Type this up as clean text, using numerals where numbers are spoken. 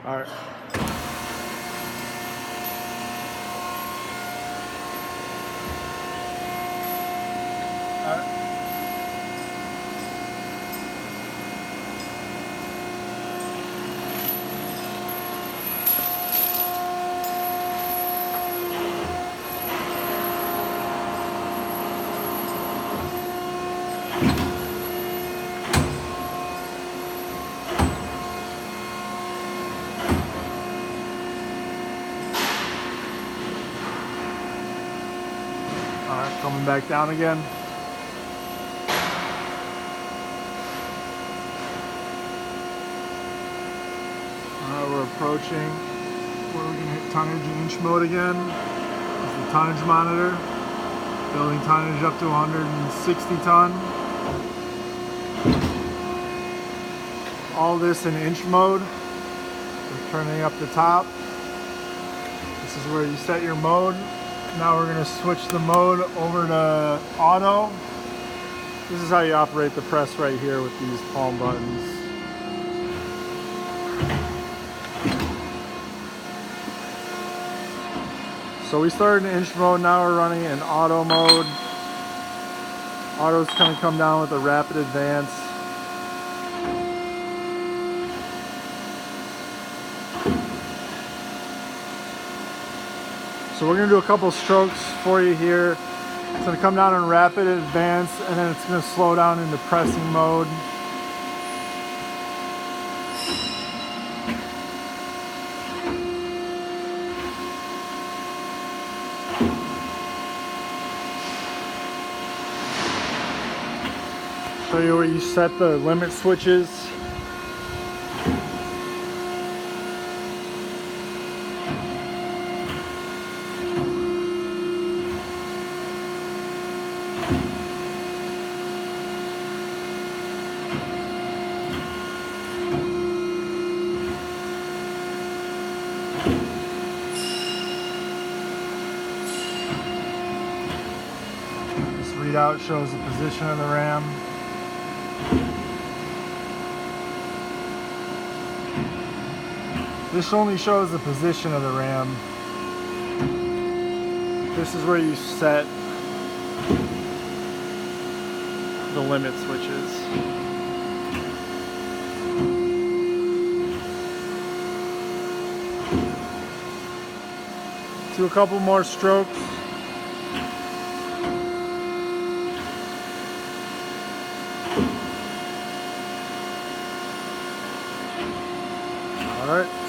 All right. Alright, coming back down again. Alright, we're approaching where we're going to hit tonnage and inch mode again. This is the tonnage monitor. Building tonnage up to 160 ton. All this in inch mode. We're turning up the top. This is where you set your mode. Now we're going to switch the mode over to auto. This is how you operate the press right here with these palm buttons. So we started in inch mode, now we're running in auto mode. Auto's going to come down with a rapid advance. So we're going to do a couple strokes for you here. It's going to come down in rapid advance and then it's going to slow down into pressing mode. Show you where you set the limit switches. Readout shows the position of the ram. This only shows the position of the ram. This is where you set the limit switches. Do a couple more strokes. All right.